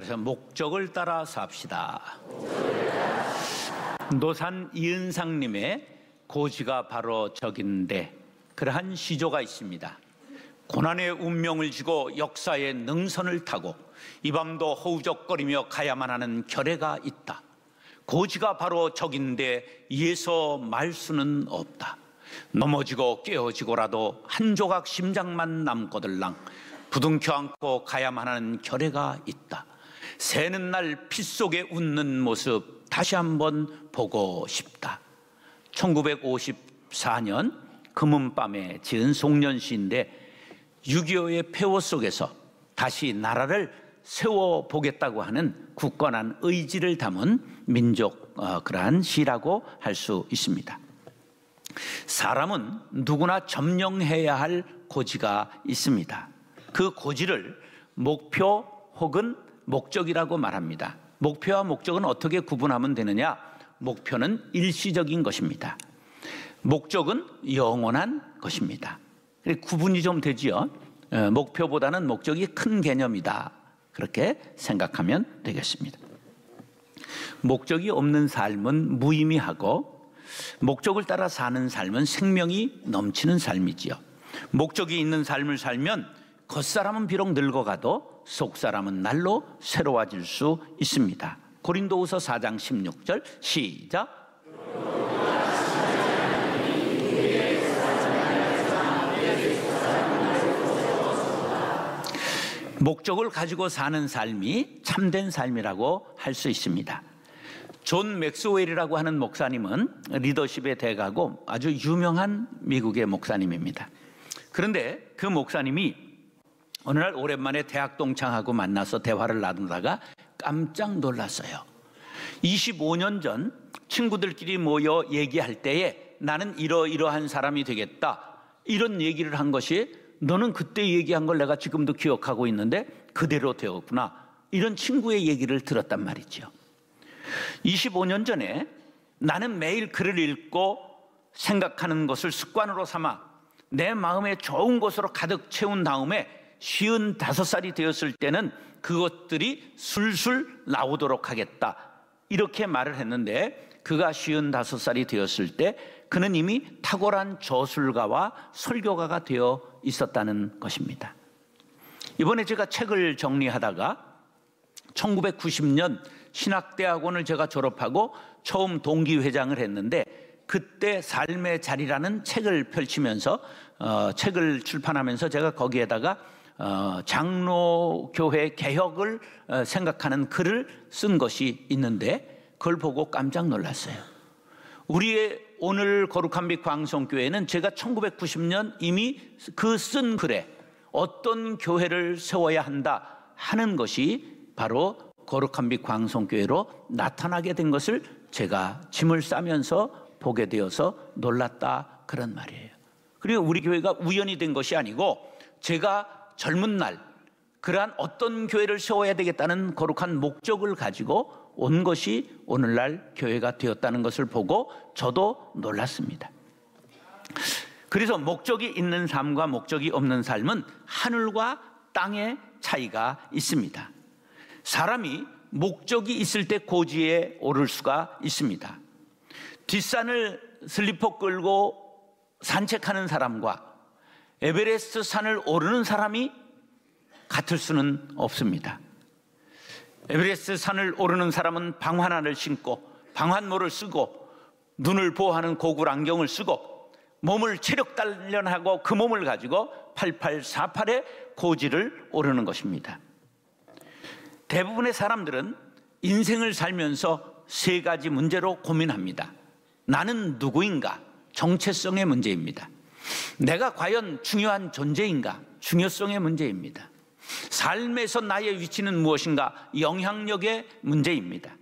말해서 목적을 따라 삽시다. 노산 이은상님의 고지가 바로 저긴데, 그러한 시조가 있습니다. 고난의 운명을 지고 역사의 능선을 타고 이 밤도 허우적거리며 가야만 하는 결례가 있다. 고지가 바로 저긴데 이에서 말 수는 없다. 넘어지고 깨어지고라도 한 조각 심장만 남거들랑 부둥켜 안고 가야만 하는 결례가 있다. 새는 날 피 속에 웃는 모습 다시 한번 보고 싶다. 1954년 금은밤에 지은 송년시인데 6.25의 폐허 속에서 다시 나라를 세워보겠다고 하는 굳건한 의지를 담은 민족 그러한 시라고 할 수 있습니다. 사람은 누구나 점령해야 할 고지가 있습니다. 그 고지를 목표 혹은 목적이라고 말합니다. 목표와 목적은 어떻게 구분하면 되느냐? 목표는 일시적인 것입니다. 목적은 영원한 것입니다. 구분이 좀 되지요. 목표보다는 목적이 큰 개념이다. 그렇게 생각하면 되겠습니다. 목적이 없는 삶은 무의미하고 목적을 따라 사는 삶은 생명이 넘치는 삶이지요. 목적이 있는 삶을 살면 겉사람은 비록 늙어가도 속사람은 날로 새로워질 수 있습니다. 고린도후서 4장 16절 시작. 목적을 가지고 사는 삶이 참된 삶이라고 할 수 있습니다. 존 맥스웰이라고 하는 목사님은 리더십의 대가고 아주 유명한 미국의 목사님입니다. 그런데 그 목사님이 어느 날 오랜만에 대학 동창하고 만나서 대화를 나누다가 깜짝 놀랐어요. 25년 전 친구들끼리 모여 얘기할 때에 나는 이러이러한 사람이 되겠다, 이런 얘기를 한 것이 너는 그때 얘기한 걸 내가 지금도 기억하고 있는데 그대로 되었구나, 이런 친구의 얘기를 들었단 말이죠. 25년 전에 나는 매일 글을 읽고 생각하는 것을 습관으로 삼아 내 마음에 좋은 것으로 가득 채운 다음에 55살이 되었을 때는 그것들이 술술 나오도록 하겠다, 이렇게 말을 했는데 그가 55살이 되었을 때 그는 이미 탁월한 저술가와 설교가가 되어 있었다는 것입니다. 이번에 제가 책을 정리하다가 1990년 신학대학원을 제가 졸업하고 처음 동기회장을 했는데 그때 삶의 자리라는 책을 펼치면서 책을 출판하면서 제가 거기에다가 장로교회 개혁을 생각하는 글을 쓴 것이 있는데 그걸 보고 깜짝 놀랐어요. 우리의 오늘 거룩한 빛 광성교회는 제가 1990년 이미 그 쓴 글에 어떤 교회를 세워야 한다 하는 것이 바로 거룩한 빛 광성교회로 나타나게 된 것을 제가 짐을 싸면서 보게 되어서 놀랐다, 그런 말이에요. 그리고 우리 교회가 우연히 된 것이 아니고 제가 젊은 날 그러한 어떤 교회를 세워야 되겠다는 거룩한 목적을 가지고 온 것이 오늘날 교회가 되었다는 것을 보고 저도 놀랐습니다. 그래서 목적이 있는 삶과 목적이 없는 삶은 하늘과 땅의 차이가 있습니다. 사람이 목적이 있을 때 고지에 오를 수가 있습니다. 뒷산을 슬리퍼 끌고 산책하는 사람과 에베레스트 산을 오르는 사람이 같을 수는 없습니다. 에베레스트 산을 오르는 사람은 방환화를 신고 방환모를 쓰고 눈을 보호하는 고글 안경을 쓰고 몸을 체력 단련하고 그 몸을 가지고 8848의 고지를 오르는 것입니다. 대부분의 사람들은 인생을 살면서 세 가지 문제로 고민합니다. 나는 누구인가? 정체성의 문제입니다. 내가 과연 중요한 존재인가? 중요성의 문제입니다. 삶에서 나의 위치는 무엇인가? 영향력의 문제입니다.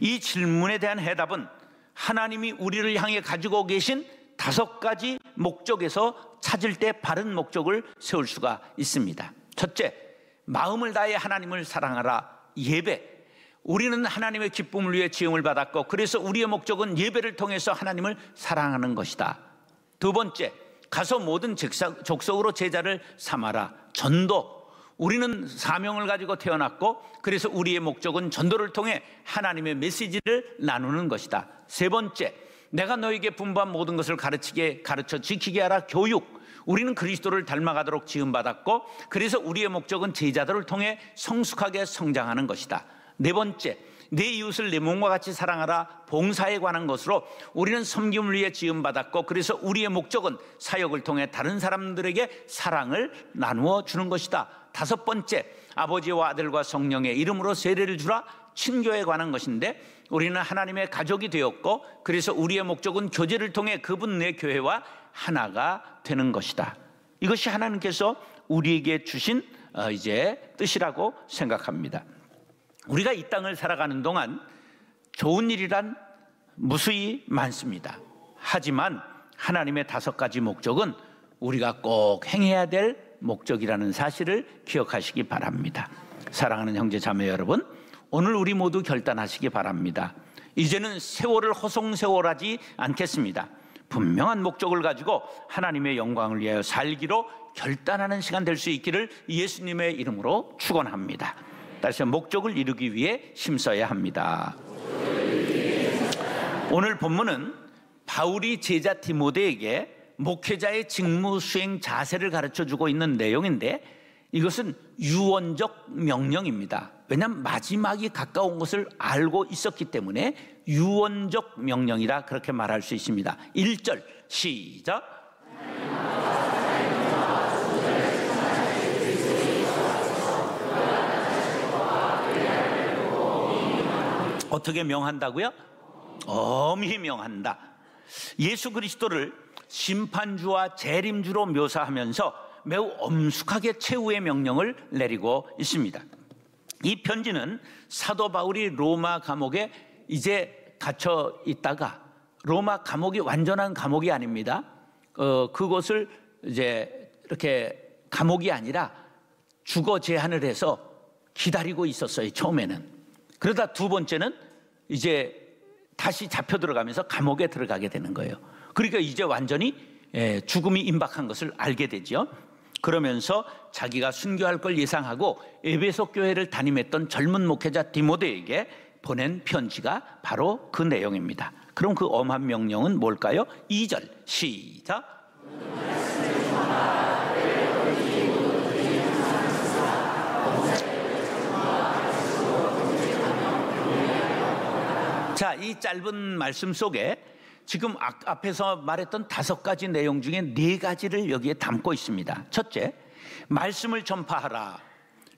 이 질문에 대한 해답은 하나님이 우리를 향해 가지고 계신 5가지 목적에서 찾을 때 바른 목적을 세울 수가 있습니다. 첫째, 마음을 다해 하나님을 사랑하라. 예배. 우리는 하나님의 기쁨을 위해 지음을 받았고 그래서 우리의 목적은 예배를 통해서 하나님을 사랑하는 것이다. 두 번째, 가서 모든 족속으로 제자를 삼아라. 전도. 우리는 사명을 가지고 태어났고, 그래서 우리의 목적은 전도를 통해 하나님의 메시지를 나누는 것이다. 세 번째, 내가 너에게 분부한 모든 것을 가르쳐 지키게 하라. 교육. 우리는 그리스도를 닮아가도록 지음받았고, 그래서 우리의 목적은 제자들을 통해 성숙하게 성장하는 것이다. 네 번째, 내 이웃을 내 몸과 같이 사랑하라. 봉사에 관한 것으로 우리는 섬김을 위해 지음받았고, 그래서 우리의 목적은 사역을 통해 다른 사람들에게 사랑을 나누어 주는 것이다. 다섯 번째, 아버지와 아들과 성령의 이름으로 세례를 주라. 친교에 관한 것인데, 우리는 하나님의 가족이 되었고, 그래서 우리의 목적은 교제를 통해 그분 내 교회와 하나가 되는 것이다. 이것이 하나님께서 우리에게 주신 이제 뜻이라고 생각합니다. 우리가 이 땅을 살아가는 동안 좋은 일이란 무수히 많습니다. 하지만 하나님의 5가지 목적은 우리가 꼭 행해야 될 목적이라는 사실을 기억하시기 바랍니다. 사랑하는 형제 자매 여러분, 오늘 우리 모두 결단하시기 바랍니다. 이제는 세월을 허송세월하지 않겠습니다. 분명한 목적을 가지고 하나님의 영광을 위하여 살기로 결단하는 시간 될 수 있기를 예수님의 이름으로 축원합니다. 다시 목적을 이루기 위해 힘써야 합니다. 오늘 본문은 바울이 제자 디모데에게 목회자의 직무 수행 자세를 가르쳐주고 있는 내용인데, 이것은 유언적 명령입니다. 왜냐하면 마지막이 가까운 것을 알고 있었기 때문에 유언적 명령이라 그렇게 말할 수 있습니다. 1절 시작. 어떻게 명한다고요? 엄히 명한다. 예수 그리스도를 심판주와 재림주로 묘사하면서 매우 엄숙하게 최후의 명령을 내리고 있습니다. 이 편지는 사도 바울이 로마 감옥에 이제 갇혀 있다가, 로마 감옥이 완전한 감옥이 아닙니다. 그것을 이제 이렇게 감옥이 아니라 주거 제한을 해서 기다리고 있었어요, 처음에는. 그러다 두 번째는 이제 다시 잡혀 들어가면서 감옥에 들어가게 되는 거예요. 그러니까 이제 완전히 죽음이 임박한 것을 알게 되죠. 그러면서 자기가 순교할 걸 예상하고 에베소 교회를 담임했던 젊은 목회자 디모데에게 보낸 편지가 바로 그 내용입니다. 그럼 그 엄한 명령은 뭘까요? 2절 시작. 자, 이 짧은 말씀 속에 지금 앞에서 말했던 5가지 내용 중에 4가지를 여기에 담고 있습니다. 첫째, 말씀을 전파하라.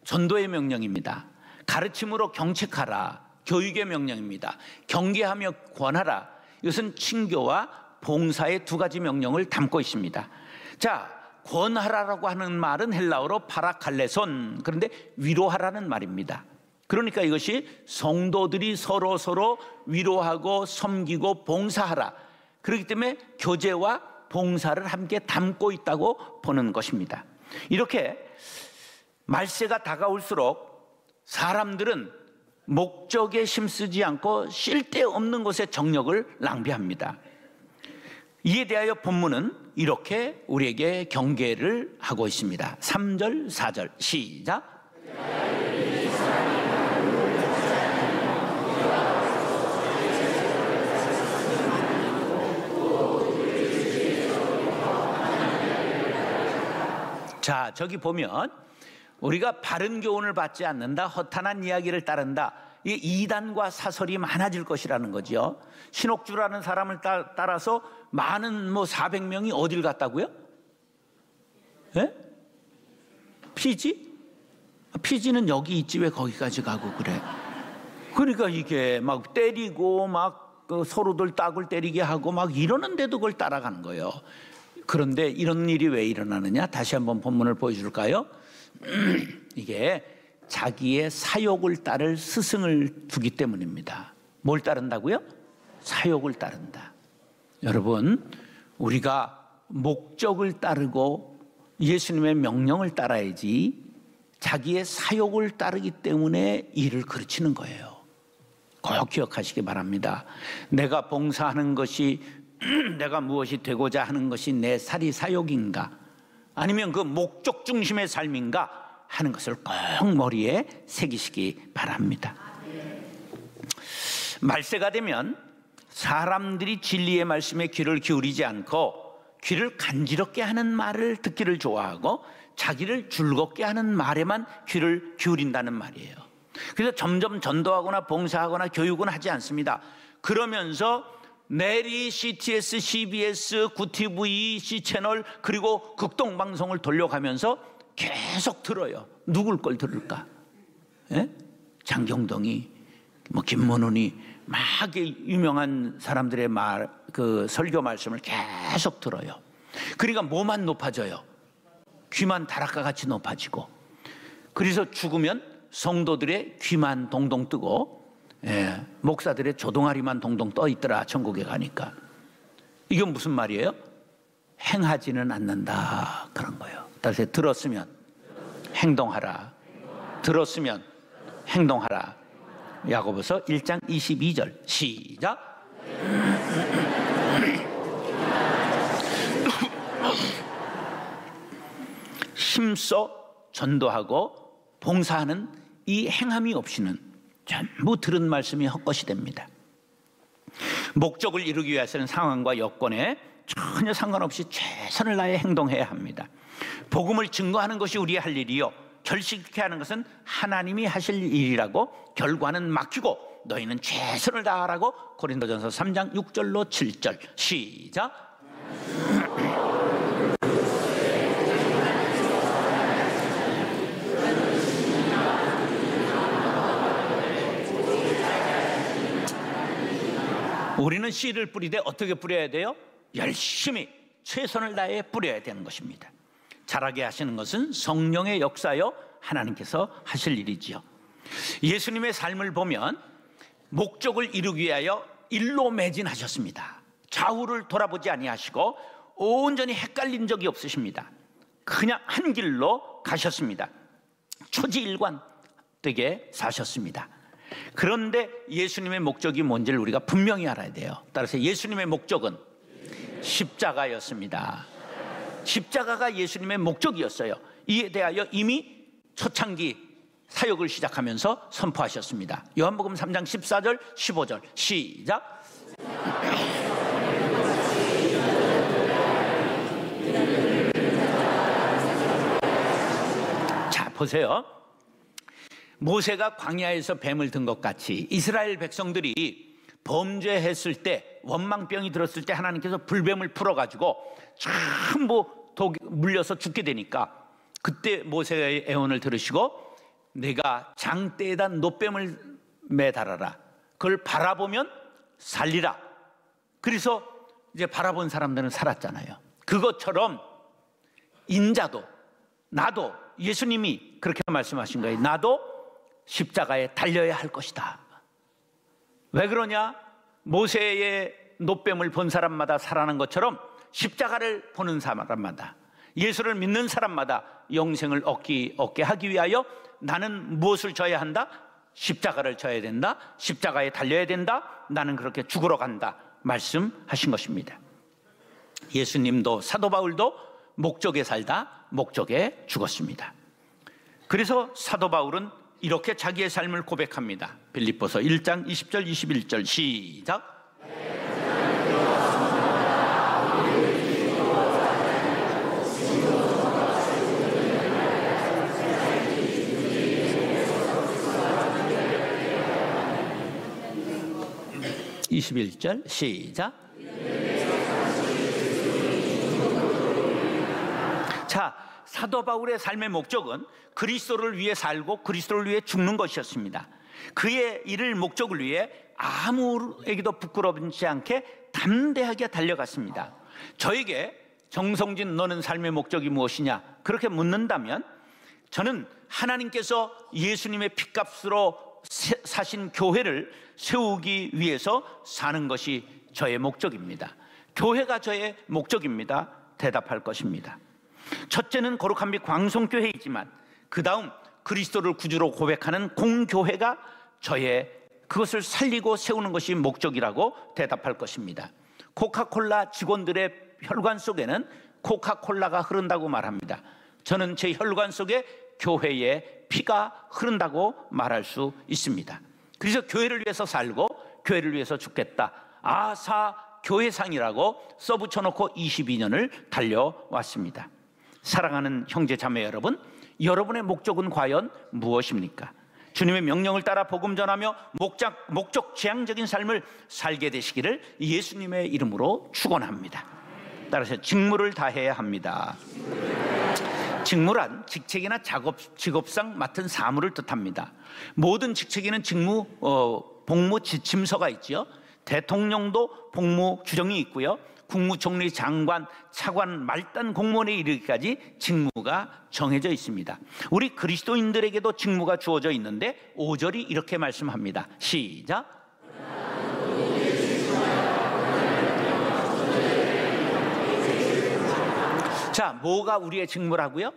전도의 명령입니다. 가르침으로 경책하라. 교육의 명령입니다. 경계하며 권하라. 이것은 친교와 봉사의 2가지 명령을 담고 있습니다. 자, 권하라라고 하는 말은 헬라어로 파라칼레손, 그런데 위로하라는 말입니다. 그러니까 이것이 성도들이 서로 위로하고 섬기고 봉사하라. 그렇기 때문에 교제와 봉사를 함께 담고 있다고 보는 것입니다. 이렇게 말세가 다가올수록 사람들은 목적에 힘쓰지 않고 쓸데없는 것에 정력을 낭비합니다. 이에 대하여 본문은 이렇게 우리에게 경계를 하고 있습니다. 3절, 4절 시작. 자, 저기 보면 우리가 바른 교훈을 받지 않는다, 허탄한 이야기를 따른다, 이 이단과 사설이 많아질 것이라는 거죠. 신옥주라는 사람을 따라서 많은 400명이 어딜 갔다고요? 예? 피지? 피지는 여기 있지 왜 거기까지 가고 그래? 그러니까 이게 막 때리고 막 서로들 딱을 때리게 하고 막 이러는데도 그걸 따라가는 거예요. 그런데 이런 일이 왜 일어나느냐? 다시 한번 본문을 보여줄까요? 이게 자기의 사욕을 따를 스승을 두기 때문입니다. 뭘 따른다고요? 사욕을 따른다. 여러분, 우리가 목적을 따르고 예수님의 명령을 따라야지 자기의 사욕을 따르기 때문에 일을 그르치는 거예요. 꼭 기억하시기 바랍니다. 내가 봉사하는 것이 내가 무엇이 되고자 하는 것이 내 사리 사욕인가? 아니면 그 목적 중심의 삶인가? 하는 것을 꼭 머리에 새기시기 바랍니다. 말세가 되면 사람들이 진리의 말씀에 귀를 기울이지 않고 귀를 간지럽게 하는 말을 듣기를 좋아하고 자기를 즐겁게 하는 말에만 귀를 기울인다는 말이에요. 그래서 점점 전도하거나 봉사하거나 교육은 하지 않습니다. 그러면서 내리 CTS, CBS, 구TV, C채널 그리고 극동방송을 돌려가면서 계속 들어요. 누굴 걸 들을까? 예? 장경동이 뭐 김문훈이 막 유명한 사람들의 그 설교 말씀을 계속 들어요. 그러니까 뭐만 높아져요? 귀만 다락과 같이 높아지고, 그래서 죽으면 성도들의 귀만 동동 뜨고, 목사들의 조동아리만 동동 떠 있더라, 천국에 가니까. 이건 무슨 말이에요? 행하지는 않는다, 그런 거예요. 다시 들었으면 행동하라. 들었으면 행동하라. 야고보서 1장 22절 시작. 힘써 전도하고 봉사하는 이 행함이 없이는 전부 들은 말씀이 헛것이 됩니다. 목적을 이루기 위해서는 상황과 여건에 전혀 상관없이 최선을 다해 행동해야 합니다. 복음을 증거하는 것이 우리의 할 일이요, 결실케 하는 것은 하나님이 하실 일이라고 결과는 맡기고 너희는 최선을 다하라고 고린도전서 3장 6절로 7절 시작. 우리는 씨를 뿌리되 어떻게 뿌려야 돼요? 열심히 최선을 다해 뿌려야 되는 것입니다. 자라게 하시는 것은 성령의 역사요, 하나님께서 하실 일이지요. 예수님의 삶을 보면 목적을 이루기 위하여 일로 매진하셨습니다. 좌우를 돌아보지 아니하시고 온전히 헷갈린 적이 없으십니다. 그냥 한 길로 가셨습니다. 초지일관되게 사셨습니다. 그런데 예수님의 목적이 뭔지를 우리가 분명히 알아야 돼요. 따라서 예수님의 목적은 십자가였습니다. 십자가가 예수님의 목적이었어요. 이에 대하여 이미 초창기 사역을 시작하면서 선포하셨습니다. 요한복음 3장 14절 15절 시작. 자, 보세요. 모세가 광야에서 뱀을 든 것 같이 이스라엘 백성들이 범죄했을 때, 원망병이 들었을 때 하나님께서 불뱀을 풀어가지고 전부 물려서 죽게 되니까, 그때 모세의 애원을 들으시고 내가 장대에다 놋뱀을 매달아라, 그걸 바라보면 살리라. 그래서 이제 바라본 사람들은 살았잖아요. 그것처럼 인자도, 나도, 예수님이 그렇게 말씀하신 거예요. 나도 십자가에 달려야 할 것이다. 왜 그러냐? 모세의 놋뱀을 본 사람마다 살아난 것처럼 십자가를 보는 사람마다, 예수를 믿는 사람마다 영생을 얻게 하기 위하여 나는 무엇을 져야 한다? 십자가를 져야 된다. 십자가에 달려야 된다. 나는 그렇게 죽으러 간다 말씀하신 것입니다. 예수님도, 사도 바울도 목적에 살다 목적에 죽었습니다. 그래서 사도 바울은 이렇게 자기의 삶을 고백합니다. 빌립보서 1장 20절 21절 시작. 21절 시작. 자, 사도 바울의 삶의 목적은 그리스도를 위해 살고 그리스도를 위해 죽는 것이었습니다. 그의 이를 목적을 위해 아무에게도 부끄럽지 않게 담대하게 달려갔습니다. 저에게 정성진 너는 삶의 목적이 무엇이냐 그렇게 묻는다면, 저는 하나님께서 예수님의 핏값으로 사신 교회를 세우기 위해서 사는 것이 저의 목적입니다. 교회가 저의 목적입니다. 대답할 것입니다. 첫째는 거룩한 빛 광송교회이지만 그 다음 그리스도를 구주로 고백하는 공교회가 저의 그것을 살리고 세우는 것이 목적이라고 대답할 것입니다. 코카콜라 직원들의 혈관 속에는 코카콜라가 흐른다고 말합니다. 저는 제 혈관 속에 교회의 피가 흐른다고 말할 수 있습니다. 그래서 교회를 위해서 살고 교회를 위해서 죽겠다, 아사 교회상이라고 써붙여놓고 22년을 달려왔습니다. 사랑하는 형제 자매 여러분, 여러분의 목적은 과연 무엇입니까? 주님의 명령을 따라 복음 전하며 목적 지향적인 삶을 살게 되시기를 예수님의 이름으로 축원합니다. 따라서 직무를 다해야 합니다. 직무란 직책이나 직업상 맡은 사물을 뜻합니다. 모든 직책에는 복무 지침서가 있죠. 대통령도 복무 규정이 있고요. 국무총리, 장관, 차관, 말단 공무원에 이르기까지 직무가 정해져 있습니다. 우리 그리스도인들에게도 직무가 주어져 있는데 5절이 이렇게 말씀합니다. 시작. 자, 뭐가 우리의 직무라고요?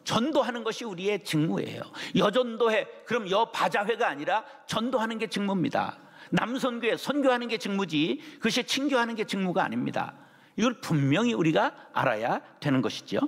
전도하는 것이 우리의 직무예요. 여전도회, 그럼 여바자회가 아니라 전도하는 게 직무입니다. 남선교회, 선교하는 게 직무지 그것이 친교하는 게 직무가 아닙니다. 이걸 분명히 우리가 알아야 되는 것이죠.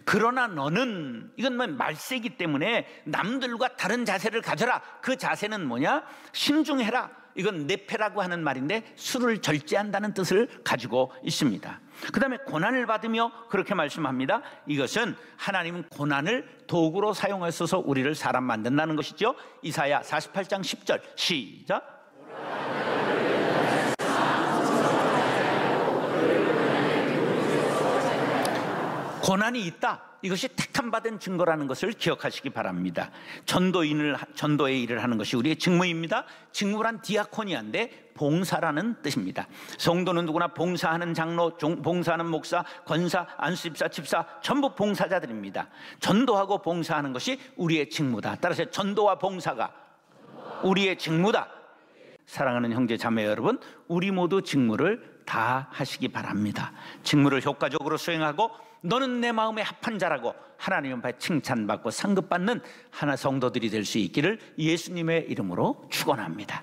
그러나 너는, 이건 말세기 때문에 남들과 다른 자세를 가져라. 그 자세는 뭐냐? 신중해라. 이건 네페라고 하는 말인데 술을 절제한다는 뜻을 가지고 있습니다. 그 다음에 고난을 받으며 그렇게 말씀합니다. 이것은 하나님은 고난을 도구로 사용하셔서 우리를 사람 만든다는 것이죠. 이사야 48장 10절 시작. 고난이 있다. 이것이 택함받은 증거라는 것을 기억하시기 바랍니다. 전도의 일을 하는 것이 우리의 직무입니다. 직무란 디아코니아인데 봉사라는 뜻입니다. 성도는 누구나 봉사하는 장로, 봉사하는 목사, 권사, 안수집사, 집사 전부 봉사자들입니다. 전도하고 봉사하는 것이 우리의 직무다. 따라서 전도와 봉사가 우리의 직무다. 사랑하는 형제 자매 여러분, 우리 모두 직무를 다 하시기 바랍니다. 직무를 효과적으로 수행하고 너는 내 마음에 합한 자라고 하나님 앞에 칭찬받고 상급받는 하나 성도들이 될 수 있기를 예수님의 이름으로 축원합니다.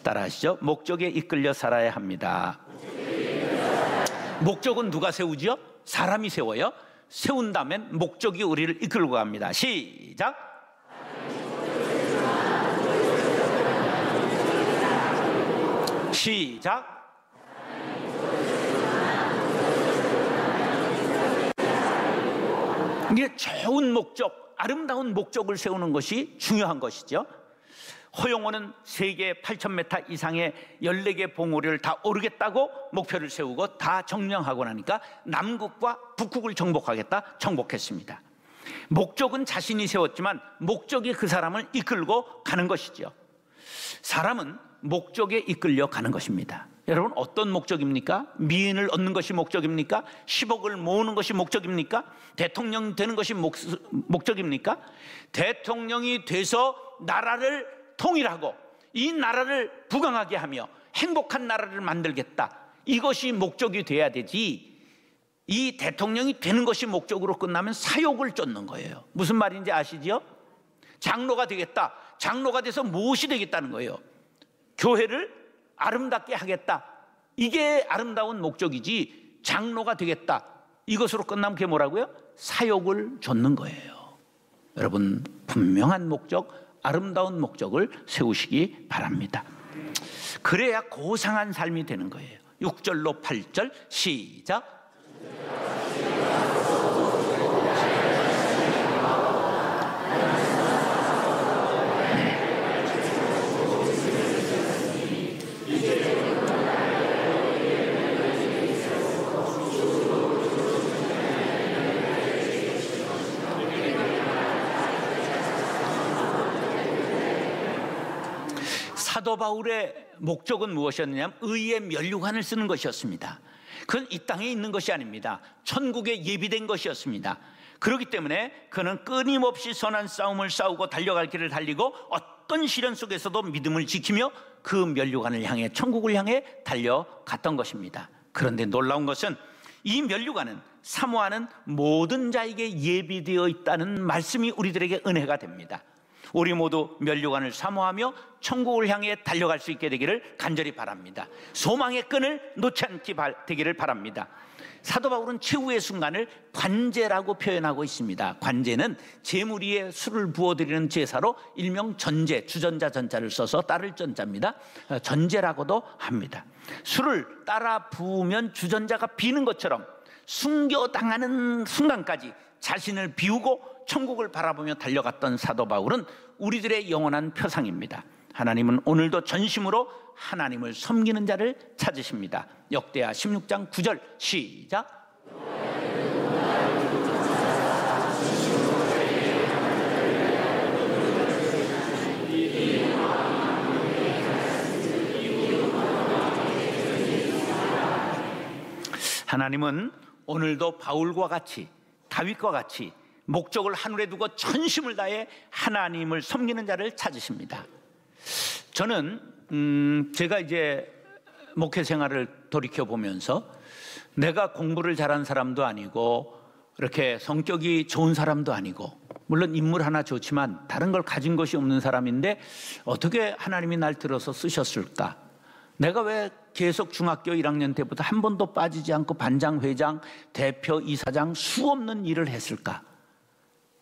따라하시죠. 목적에 이끌려 살아야 합니다. 목적은 누가 세우지요? 사람이 세워요. 세운 다음엔 목적이 우리를 이끌고 갑니다. 시작. 시작. 이게 좋은 목적, 아름다운 목적을 세우는 것이 중요한 것이죠. 허용호는 세계 8,000m 이상의 14개 봉우리를 다 오르겠다고 목표를 세우고 다 점령하고 나니까 남극과 북극을 정복했습니다. 목적은 자신이 세웠지만 목적이 그 사람을 이끌고 가는 것이죠. 사람은 목적에 이끌려 가는 것입니다. 여러분, 어떤 목적입니까? 미인을 얻는 것이 목적입니까? 10억을 모으는 것이 목적입니까? 대통령 되는 것이 목적입니까? 대통령이 돼서 나라를 통일하고 이 나라를 부강하게 하며 행복한 나라를 만들겠다, 이것이 목적이 돼야 되지, 이 대통령이 되는 것이 목적으로 끝나면 사욕을 쫓는 거예요. 무슨 말인지 아시죠? 장로가 되겠다, 장로가 돼서 무엇이 되겠다는 거예요? 교회를 아름답게 하겠다, 이게 아름다운 목적이지 장로가 되겠다, 이것으로 끝나면 그게 뭐라고요? 사욕을 좇는 거예요. 여러분, 분명한 목적, 아름다운 목적을 세우시기 바랍니다. 그래야 고상한 삶이 되는 거예요. 6절로 8절 시작. 사도 바울의 목적은 무엇이었느냐면 의의 면류관을 쓰는 것이었습니다. 그건 이 땅에 있는 것이 아닙니다. 천국에 예비된 것이었습니다. 그렇기 때문에 그는 끊임없이 선한 싸움을 싸우고 달려갈 길을 달리고 어떤 시련 속에서도 믿음을 지키며 그 면류관을 향해, 천국을 향해 달려갔던 것입니다. 그런데 놀라운 것은 이 면류관은 사모하는 모든 자에게 예비되어 있다는 말씀이 우리들에게 은혜가 됩니다. 우리 모두 면류관을 사모하며 천국을 향해 달려갈 수 있게 되기를 간절히 바랍니다. 소망의 끈을 놓지 않게 되기를 바랍니다. 사도 바울은 최후의 순간을 관제라고 표현하고 있습니다. 관제는 제물 위에 술을 부어드리는 제사로 일명 전제, 주전자 전자를 써서 따를 전자입니다. 전제라고도 합니다. 술을 따라 부으면 주전자가 비는 것처럼 순교당하는 순간까지 자신을 비우고 천국을 바라보며 달려갔던 사도 바울은 우리들의 영원한 표상입니다. 하나님은 오늘도 전심으로 하나님을 섬기는 자를 찾으십니다. 역대하 16장 9절 시작. 하나님은 오늘도 바울과 같이, 다윗과 같이 목적을 하늘에 두고 전심을 다해 하나님을 섬기는 자를 찾으십니다. 저는 제가 이제 목회 생활을 돌이켜 보면서 내가 공부를 잘한 사람도 아니고 이렇게 성격이 좋은 사람도 아니고, 물론 인물 하나 좋지만 다른 걸 가진 것이 없는 사람인데 어떻게 하나님이 날 들어서 쓰셨을까? 내가 왜 계속 중학교 1학년 때부터 한 번도 빠지지 않고 반장, 회장, 대표, 이사장 수없는 일을 했을까?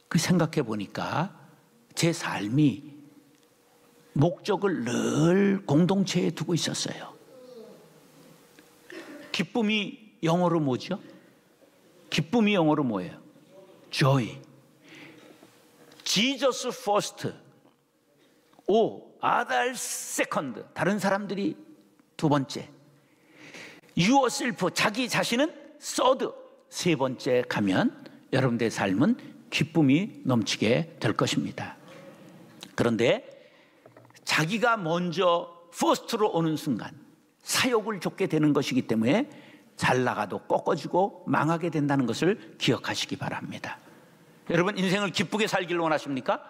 그 생각해 보니까 제 삶이 목적을 늘 공동체에 두고 있었어요. 기쁨이 영어로 뭐죠? 기쁨이 영어로 뭐예요? Joy. Jesus first. others second. 다른 사람들이 두 번째. yourself, 자기 자신은 third, 세 번째 가면 여러분들의 삶은 기쁨이 넘치게 될 것입니다. 그런데 자기가 먼저 first로 오는 순간 사욕을 좇게 되는 것이기 때문에 잘 나가도 꺾어지고 망하게 된다는 것을 기억하시기 바랍니다. 여러분, 인생을 기쁘게 살기를 원하십니까?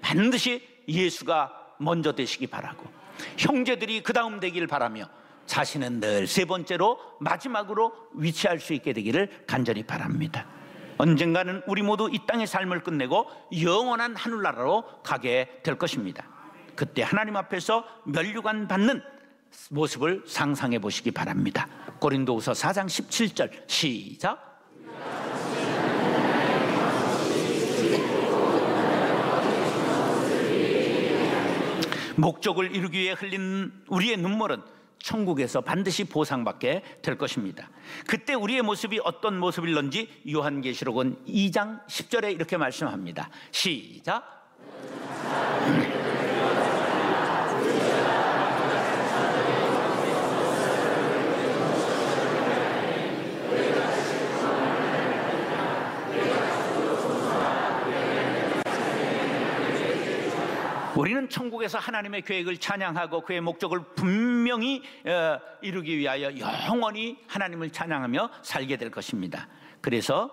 반드시 예수가 먼저 되시기 바라고, 형제들이 그 다음 되기를 바라며 자신은 늘 세 번째로 마지막으로 위치할 수 있게 되기를 간절히 바랍니다. 언젠가는 우리 모두 이 땅의 삶을 끝내고 영원한 하늘나라로 가게 될 것입니다. 그때 하나님 앞에서 면류관 받는 모습을 상상해 보시기 바랍니다. 고린도후서 4장 17절 시작. 목적을 이루기 위해 흘린 우리의 눈물은 천국에서 반드시 보상받게 될 것입니다. 그때 우리의 모습이 어떤 모습일런지 요한계시록은 2장 10절에 이렇게 말씀합니다. 시작. 우리는 천국에서 하나님의 계획을 찬양하고 그의 목적을 분명히 이루기 위하여 영원히 하나님을 찬양하며 살게 될 것입니다. 그래서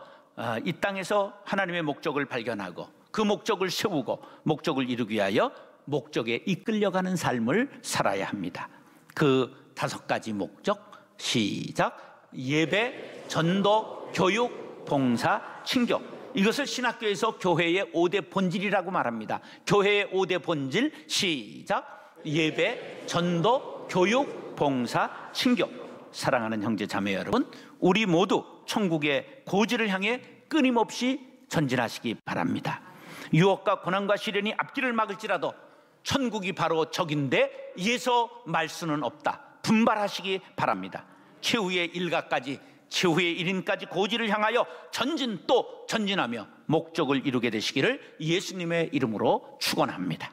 이 땅에서 하나님의 목적을 발견하고 그 목적을 세우고 목적을 이루기 위하여 목적에 이끌려가는 삶을 살아야 합니다. 그 5가지 목적 시작. 예배, 전도, 교육, 봉사, 친교. 이것을 신학교에서 교회의 5대 본질이라고 말합니다. 교회의 5대 본질 시작. 예배, 전도, 교육, 봉사, 친교. 사랑하는 형제 자매 여러분, 우리 모두 천국의 고지를 향해 끊임없이 전진하시기 바랍니다. 유혹과 고난과 시련이 앞길을 막을지라도 천국이 바로 적인데 예서 말 수는 없다. 분발하시기 바랍니다. 최후의 일가까지, 최후의 1인까지 고지를 향하여 전진 또 전진하며 목적을 이루게 되시기를 예수님의 이름으로 축원합니다.